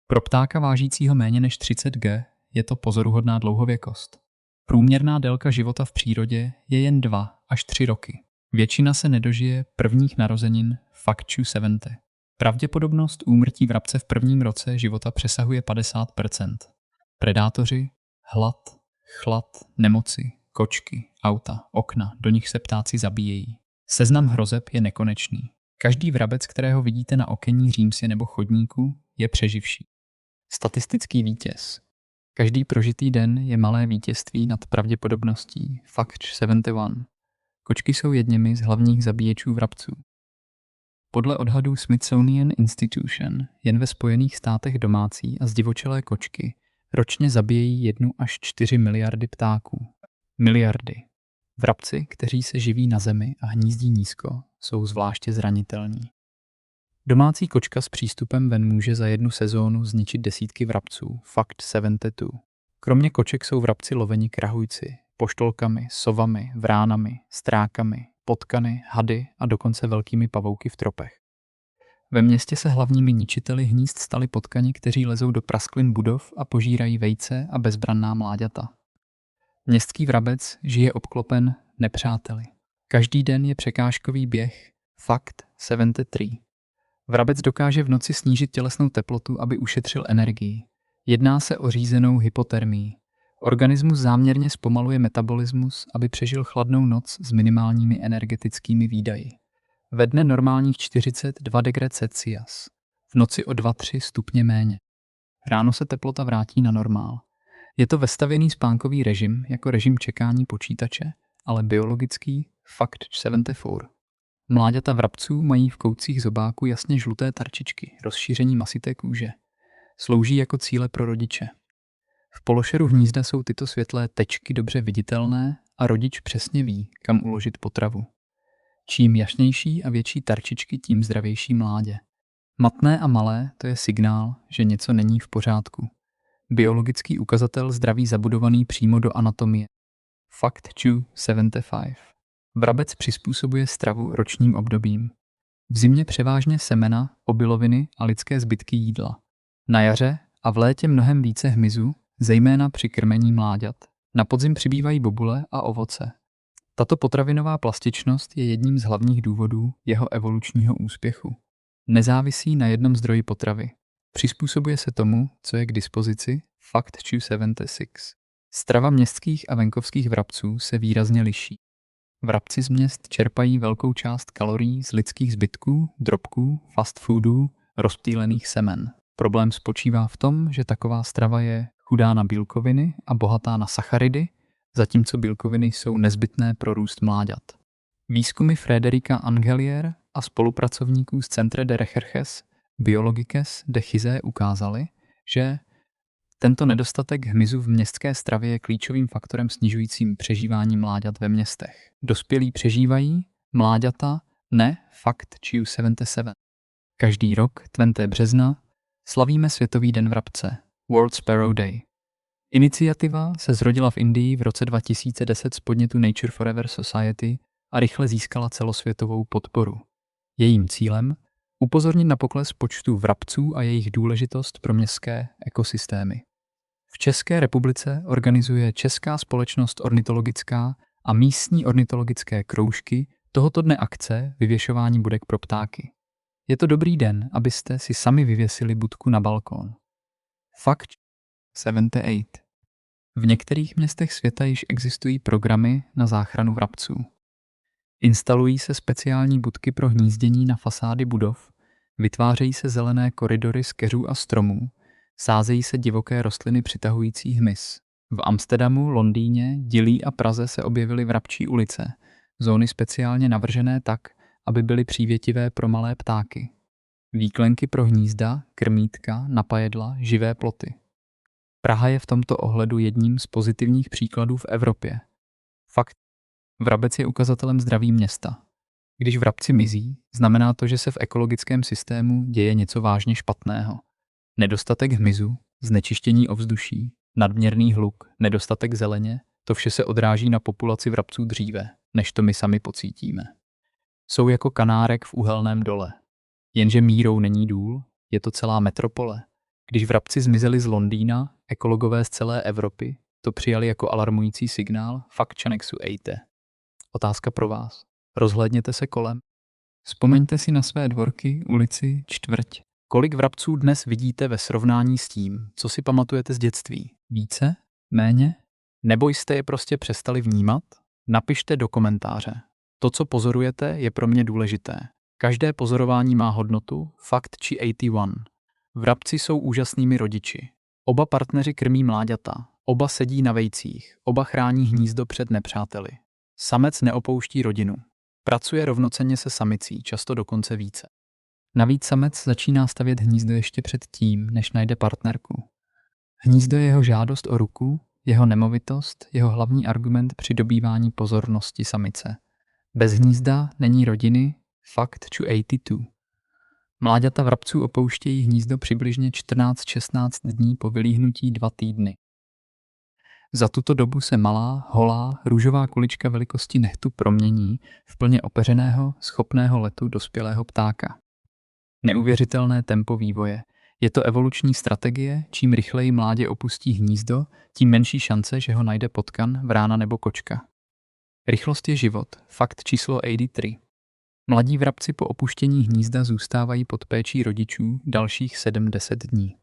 Pro ptáka vážícího méně než 30 g je to pozoruhodná dlouhověkost. Průměrná délka života v přírodě je jen 2 až 3 roky. Většina se nedožije prvních narozenin Factu 70. Pravděpodobnost úmrtí vrabce v prvním roce života přesahuje 50%. Predátoři, hlad, chlad, nemoci, kočky, auta, okna, do nich se ptáci zabíjejí. Seznam hrozeb je nekonečný. Každý vrabec, kterého vidíte na okenní římsě nebo chodníku, je přeživší. Statistický vítěz. Každý prožitý den je malé vítězství nad pravděpodobností. Fact 71. Kočky jsou jedněmi z hlavních zabíječů vrabců. Podle odhadů Smithsonian Institution jen ve Spojených státech domácí a zdivočelé kočky ročně zabíjejí 1 až 4 miliardy ptáků. Miliardy. Vrabci, kteří se živí na zemi a hnízdí nízko, jsou zvláště zranitelní. Domácí kočka s přístupem ven může za jednu sezónu zničit desítky vrabců. Fact 72. Kromě koček jsou vrabci loveni krahujci, poštolkami, sovami, vránami, strákami, potkany, hady a dokonce velkými pavouky v tropech. Ve městě se hlavními ničiteli hnízd stali potkani, kteří lezou do prasklin budov a požírají vejce a bezbranná mláďata. Městský vrabec žije obklopen nepřáteli. Každý den je překážkový běh. Fact 73. Vrabec dokáže v noci snížit tělesnou teplotu, aby ušetřil energii. Jedná se o řízenou hypotermii. Organismus záměrně zpomaluje metabolismus, aby přežil chladnou noc s minimálními energetickými výdaji. Ve dne normálních 42 degret Celsius, v noci o 2-3 stupně méně. Ráno se teplota vrátí na normál. Je to vestavěný spánkový režim jako režim čekání počítače, ale biologický. Fact 74. Mláďata vrabců mají v koutcích zobáku jasně žluté tarčičky, rozšíření masité kůže. Slouží jako cíle pro rodiče. V pološeru hnízda jsou tyto světlé tečky dobře viditelné a rodič přesně ví, kam uložit potravu. Čím jasnější a větší tarčičky, tím zdravější mládě. Matné a malé, to je signál, že něco není v pořádku. Biologický ukazatel zdraví zabudovaný přímo do anatomie. Fact 75. Vrabec přizpůsobuje stravu ročním obdobím. V zimě převážně semena, obiloviny a lidské zbytky jídla. Na jaře a v létě mnohem více hmyzu, zejména při krmení mláďat. Na podzim přibývají bobule a ovoce. Tato potravinová plastičnost je jedním z hlavních důvodů jeho evolučního úspěchu. Nezávisí na jednom zdroji potravy. Přizpůsobuje se tomu, co je k dispozici. Fact 76. Strava městských a venkovských vrabců se výrazně liší. Vrabci z měst čerpají velkou část kalorií z lidských zbytků, drobků, fast foodů, rozptýlených semen. Problém spočívá v tom, že taková strava je chudá na bílkoviny a bohatá na sacharidy, zatímco bílkoviny jsou nezbytné pro růst mláďat. Výzkumy Frédérica Angelier a spolupracovníků z Centre de Recherches Biologiques de Chizé ukázaly, že tento nedostatek hmyzu v městské stravě je klíčovým faktorem snižujícím přežívání mláďat ve městech. Dospělí přežívají, mláďata ne. Fact 77. Každý rok, 20. března, slavíme Světový den vrabce, World Sparrow Day. Iniciativa se zrodila v Indii v roce 2010 z podnětu Nature Forever Society a rychle získala celosvětovou podporu. Jejím cílem upozornit na pokles počtu vrabců a jejich důležitost pro městské ekosystémy. V České republice organizuje Česká společnost ornitologická a místní ornitologické kroužky tohoto dne akce vyvěšování budek pro ptáky. Je to dobrý den, abyste si sami vyvěsili budku na balkón. Fact 78. V některých městech světa již existují programy na záchranu vrabců. Instalují se speciální budky pro hnízdění na fasády budov, vytvářejí se zelené koridory z keřů a stromů, sázejí se divoké rostliny přitahující hmyz. V Amsterdamu, Londýně, Dillí a Praze se objevily vrabčí ulice, Zóny speciálně navržené tak, aby byly přívětivé pro malé ptáky. Výklenky pro hnízda, krmítka, napajedla, živé ploty. Praha je v tomto ohledu jedním z pozitivních příkladů v Evropě. Fakt. Vrabec je ukazatelem zdraví města. Když vrabci mizí, znamená to, že se v ekologickém systému děje něco vážně špatného. Nedostatek hmyzu, znečištění ovzduší, nadměrný hluk, nedostatek zeleně, to vše se odráží na populaci vrabců dříve, než to my sami pocítíme. Jsou jako kanárek v uhelném dole. Jenže mírou není důl, je to celá metropole. Když vrabci zmizeli z Londýna, ekologové z celé Evropy to přijali jako alarmující signál, fakt čanexu ejte. Otázka pro vás. Rozhlédněte se kolem. Vzpomeňte si na své dvorky, ulici, čtvrť. Kolik vrabců dnes vidíte ve srovnání s tím, co si pamatujete z dětství? Více? Méně? Nebo jste je prostě přestali vnímat? Napište do komentáře. To, co pozorujete, je pro mě důležité. Každé pozorování má hodnotu, fakt či 81. Vrabci jsou úžasnými rodiči. Oba partneři krmí mláďata, oba sedí na vejcích, oba chrání hnízdo před nepřáteli. Samec neopouští rodinu. Pracuje rovnocenně se samicí, často dokonce více. Navíc samec začíná stavět hnízdo ještě před tím, než najde partnerku. Hnízdo je jeho žádost o ruku, jeho nemovitost, jeho hlavní argument při dobývání pozornosti samice. Bez hnízda není rodiny, fakt či 82. Mláďata vrabců opouštějí hnízdo přibližně 14-16 dní po vylíhnutí 2 týdny. Za tuto dobu se malá, holá, růžová kulička velikosti nehtu promění v plně opeřeného, schopného letu dospělého ptáka. Neuvěřitelné tempo vývoje. Je to evoluční strategie, čím rychleji mládě opustí hnízdo, tím menší šance, že ho najde potkan, vrána nebo kočka. Rychlost je život, fakt číslo 83. Mladí vrabci po opuštění hnízda zůstávají pod péčí rodičů dalších 7-10 dní.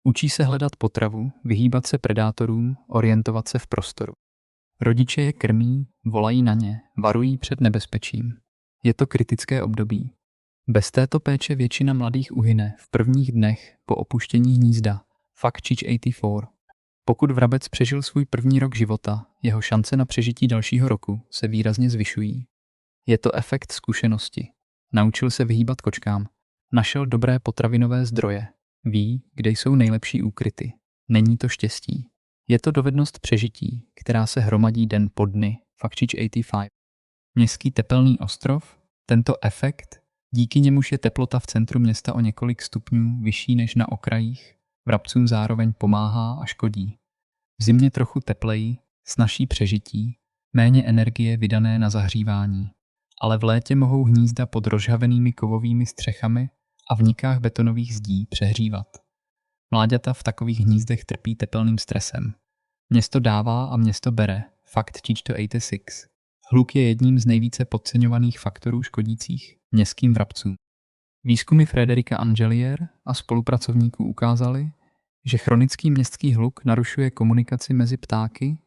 Učí se hledat potravu, vyhýbat se predátorům, orientovat se v prostoru. Rodiče je krmí, volají na ně, varují před nebezpečím. Je to kritické období. Bez této péče většina mladých uhyne v prvních dnech po opuštění hnízda. Fakt čič 84. Pokud vrabec přežil svůj první rok života, jeho šance na přežití dalšího roku se výrazně zvyšují. Je to efekt zkušenosti. Naučil se vyhýbat kočkám. Našel dobré potravinové zdroje. Ví, kde jsou nejlepší úkryty. Není to štěstí. Je to dovednost přežití, která se hromadí den po dny. Fakt čič 85. Městský tepelný ostrov, tento efekt, díky němuž je teplota v centru města o několik stupňů vyšší než na okrajích, vrabcům zároveň pomáhá a škodí. V zimě trochu tepleji, snazší přežití, méně energie vydané na zahřívání. Ale v létě mohou hnízda pod rozžhavenými kovovými střechami a v nikách betonových zdí přehřívat. Mláďata v takových hnízdech trpí tepelným stresem. Město dává a město bere. Fakt číslo 86. Hluk je jedním z nejvíce podceňovaných faktorů škodících městským vrabcům. Výzkumy Frédérika Angelier a spolupracovníků ukázaly, že chronický městský hluk narušuje komunikaci mezi ptáky,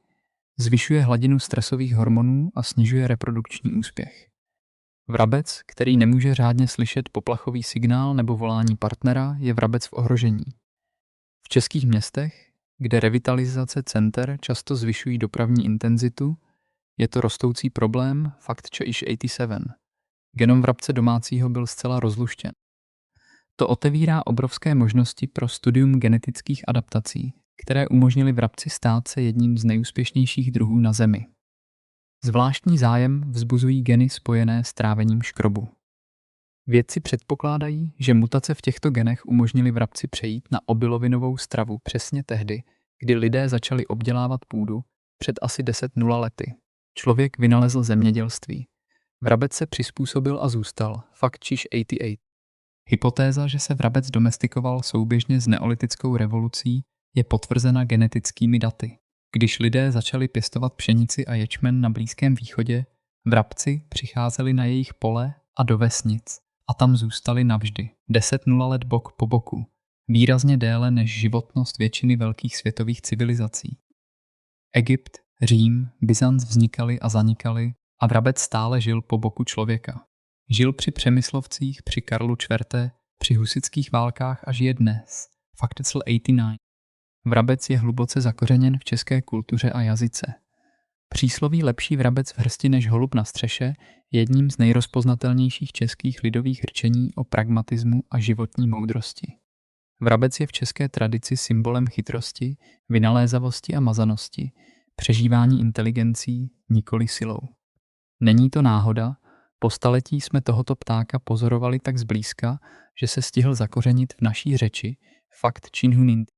zvyšuje hladinu stresových hormonů a snižuje reprodukční úspěch. Vrabec, který nemůže řádně slyšet poplachový signál nebo volání partnera, je vrabec v ohrožení. V českých městech, kde revitalizace center často zvyšují dopravní intenzitu, je to rostoucí problém, fakt čiž 87. Genom vrabce domácího byl zcela rozluštěn. To otevírá obrovské možnosti pro studium genetických adaptací, které umožnily vrabci stát se jedním z nejúspěšnějších druhů na Zemi. Zvláštní zájem vzbuzují geny spojené s trávením škrobu. Vědci předpokládají, že mutace v těchto genech umožnily vrabci přejít na obilovinovou stravu přesně tehdy, kdy lidé začali obdělávat půdu před asi 10 0 lety. Člověk vynalezl zemědělství. Vrabec se přizpůsobil a zůstal. Fakt čiž 88. Hypotéza, že se vrabec domestikoval souběžně s neolitickou revolucí, je potvrzena genetickými daty. Když lidé začali pěstovat pšenici a ječmen na Blízkém východě, vrabci přicházeli na jejich pole a do vesnic a tam zůstali navždy, 10 0 let bok po boku, výrazně déle než životnost většiny velkých světových civilizací. Egypt, Řím, Byzanc vznikaly a zanikaly a vrabec stále žil po boku člověka. Žil při Přemyslovcích, při Karlu IV., při husitských válkách a žije dnes. Fakt 89. Vrabec je hluboce zakořeněn v české kultuře a jazyce. Přísloví lepší vrabec v hrsti než holub na střeše je jedním z nejrozpoznatelnějších českých lidových rčení o pragmatismu a životní moudrosti. Vrabec je v české tradici symbolem chytrosti, vynalézavosti a mazanosti, přežívání inteligencí, nikoli silou. Není to náhoda, po staletí jsme tohoto ptáka pozorovali tak zblízka, že se stihl zakořenit v naší řeči, fakt činhuninti.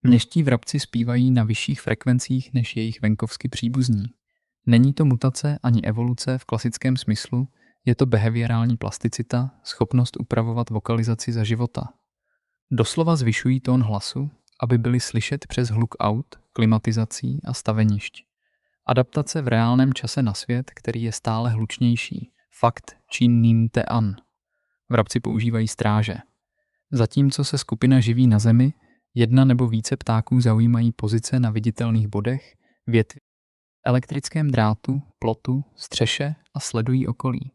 Městští vrabci zpívají na vyšších frekvencích než jejich venkovsky příbuzní. Není to mutace ani evoluce v klasickém smyslu, je to behaviorální plasticita, schopnost upravovat vokalizaci za života. Doslova zvyšují tón hlasu, aby byli slyšet přes hluk aut, klimatizací a stavenišť. Adaptace v reálném čase na svět, který je stále hlučnější. Fakt čininte an. Vrabci používají stráže. Zatímco se skupina živí na zemi, jedna nebo více ptáků zaujímají pozice na viditelných bodech, větvi, elektrickém drátu, plotu, střeše a sledují okolí.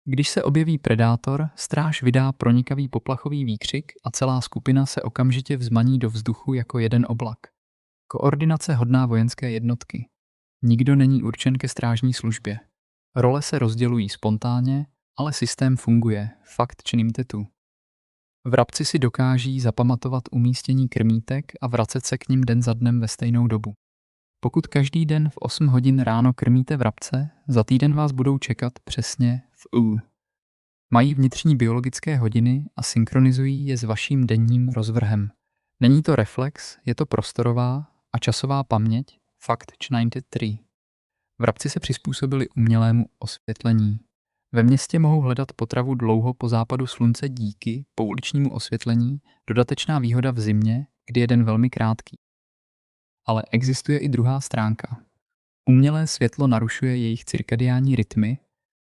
Když se objeví predátor, stráž vydá pronikavý poplachový výkřik a celá skupina se okamžitě vzmaní do vzduchu jako jeden oblak. Koordinace hodná vojenské jednotky. Nikdo není určen ke strážní službě. Role se rozdělují spontánně, ale systém funguje, fakt činimte tu. Vrabci si dokáží zapamatovat umístění krmítek a vracet se k nim den za dnem ve stejnou dobu. Pokud každý den v 8 hodin ráno krmíte vrabce, za týden vás budou čekat přesně v U. Mají vnitřní biologické hodiny a synchronizují je s vaším denním rozvrhem. Není to reflex, je to prostorová a časová paměť, fakt 93. Vrabci se přizpůsobili umělému osvětlení. Ve městě mohou hledat potravu dlouho po západu slunce díky pouličnímu osvětlení, dodatečná výhoda v zimě, kdy je den velmi krátký. Ale existuje i druhá stránka. Umělé světlo narušuje jejich cirkadiální rytmy,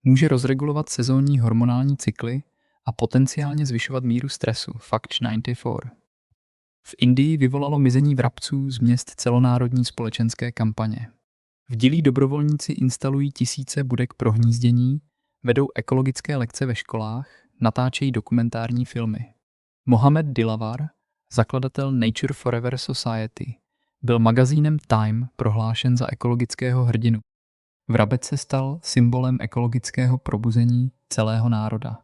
může rozregulovat sezónní hormonální cykly a potenciálně zvyšovat míru stresu, fakt 94. V Indii vyvolalo mizení vrabců z měst celonárodní společenské kampaně. Vdilí dobrovolníci instalují tisíce budek pro hnízdění, vedou ekologické lekce ve školách, natáčejí dokumentární filmy. Mohamed Dilawar, zakladatel Nature Forever Society, byl magazínem Time prohlášen za ekologického hrdinu. Vrabec se stal symbolem ekologického probuzení celého národa.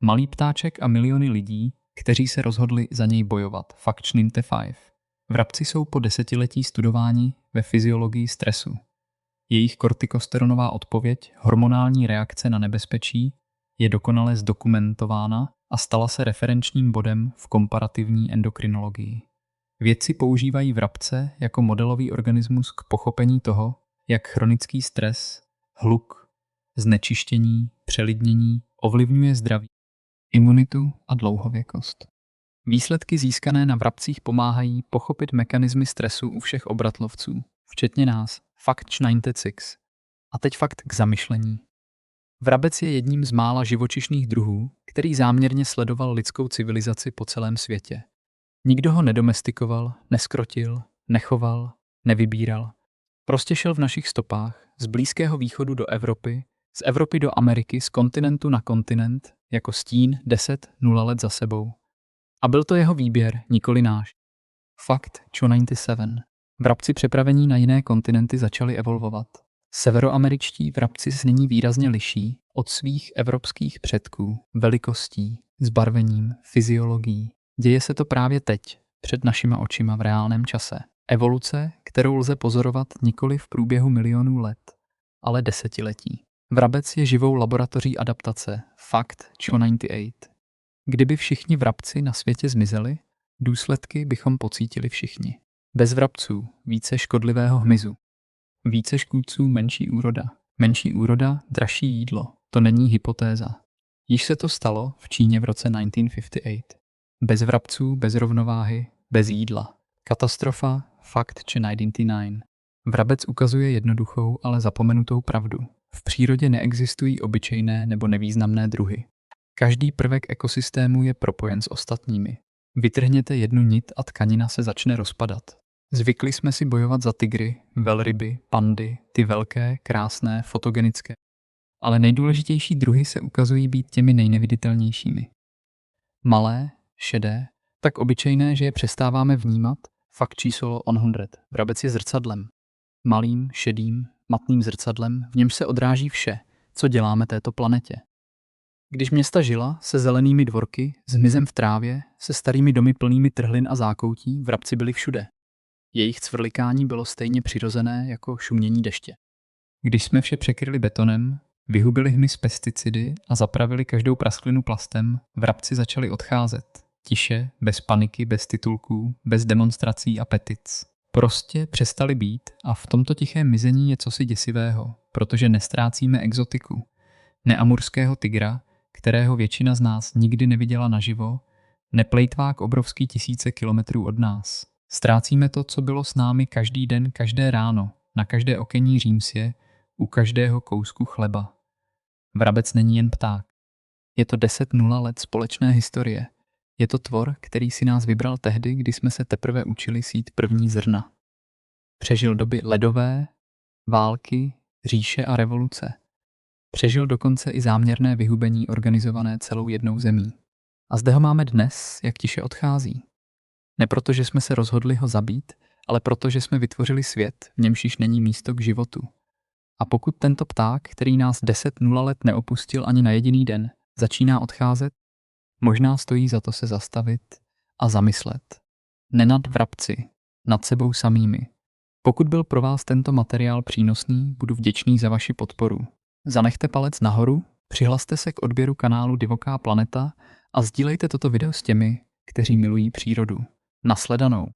Malý ptáček a miliony lidí, kteří se rozhodli za něj bojovat. Fakt 5. Vrabci jsou po desetiletí studování ve fyziologii stresu. Jejich kortikosteronová odpověď, hormonální reakce na nebezpečí, je dokonale zdokumentována a stala se referenčním bodem v komparativní endokrinologii. Vědci používají vrabce jako modelový organismus k pochopení toho, jak chronický stres, hluk, znečištění, přelidnění ovlivňuje zdraví, imunitu a dlouhověkost. Výsledky získané na vrabcích pomáhají pochopit mechanismy stresu u všech obratlovců, včetně nás. Fakt 96. A teď fakt k zamyšlení. Vrabec je jedním z mála živočišných druhů, který záměrně sledoval lidskou civilizaci po celém světě. Nikdo ho nedomestikoval, neskrotil, nechoval, nevybíral. Prostě šel v našich stopách, z Blízkého východu do Evropy, z Evropy do Ameriky, z kontinentu na kontinent, jako stín 10-0 let za sebou. A byl to jeho výběr, nikoli náš. Fakt 97. Vrabci přepravení na jiné kontinenty začali evolvovat. Severoameričtí vrabci se nyní výrazně liší od svých evropských předků, velikostí, zbarvením, fyziologií. Děje se to právě teď, před našima očima v reálném čase. Evoluce, kterou lze pozorovat nikoli v průběhu milionů let, ale desetiletí. Vrabec je živou laboratoří adaptace, fakt 98. Kdyby všichni vrabci na světě zmizeli, důsledky bychom pocítili všichni. Bez vrabců více škodlivého hmyzu. Více škůdců menší úroda. Menší úroda, dražší jídlo. To není hypotéza. Již se to stalo v Číně v roce 1958. Bez vrabců, bez rovnováhy, bez jídla. Katastrofa, fakt 99. Vrabec ukazuje jednoduchou, ale zapomenutou pravdu. V přírodě neexistují obyčejné nebo nevýznamné druhy. Každý prvek ekosystému je propojen s ostatními. Vytrhněte jednu nit a tkanina se začne rozpadat. Zvykli jsme si bojovat za tygry, velryby, pandy, ty velké, krásné, fotogenické. Ale nejdůležitější druhy se ukazují být těmi nejneviditelnějšími. Malé, šedé, tak obyčejné, že je přestáváme vnímat, fakt číslo 100. Vrabec je zrcadlem. Malým, šedým, matným zrcadlem, v němž se odráží vše, co děláme této planetě. Když města žila se zelenými dvorky, s hmyzem v trávě, se starými domy plnými trhlin a zákoutí, vrabci byli všude. Jejich cvrlikání bylo stejně přirozené jako šumění deště. Když jsme vše překryli betonem, vyhubili hmyz pesticidy a zapravili každou prasklinu plastem, vrabci začali odcházet. Tiše, bez paniky, bez titulků, bez demonstrací a petic. Prostě přestali být a v tomto tichém mizení je cosi děsivého, protože nestrácíme exotiku. Neamurského tygra, kterého většina z nás nikdy neviděla naživo, neplejtvá k obrovský tisíce kilometrů od nás. Ztrácíme to, co bylo s námi každý den, každé ráno, na každé okenní římsě, u každého kousku chleba. Vrabec není jen pták. Je to 10 let společné historie. Je to tvor, který si nás vybral tehdy, kdy jsme se teprve učili sít první zrna. Přežil doby ledové, války, říše a revoluce. Přežil dokonce i záměrné vyhubení organizované celou jednou zemí. A zde ho máme dnes, jak tiše odchází. Ne proto, že jsme se rozhodli ho zabít, ale proto, že jsme vytvořili svět, v němž již není místo k životu. A pokud tento pták, který nás 10 let neopustil ani na jediný den, začíná odcházet, možná stojí za to se zastavit a zamyslet. Ne nad vrabci, nad sebou samými. Pokud byl pro vás tento materiál přínosný, budu vděčný za vaši podporu. Zanechte palec nahoru, přihlaste se k odběru kanálu Divoká planeta a sdílejte toto video s těmi, kteří milují přírodu. Nasledanou.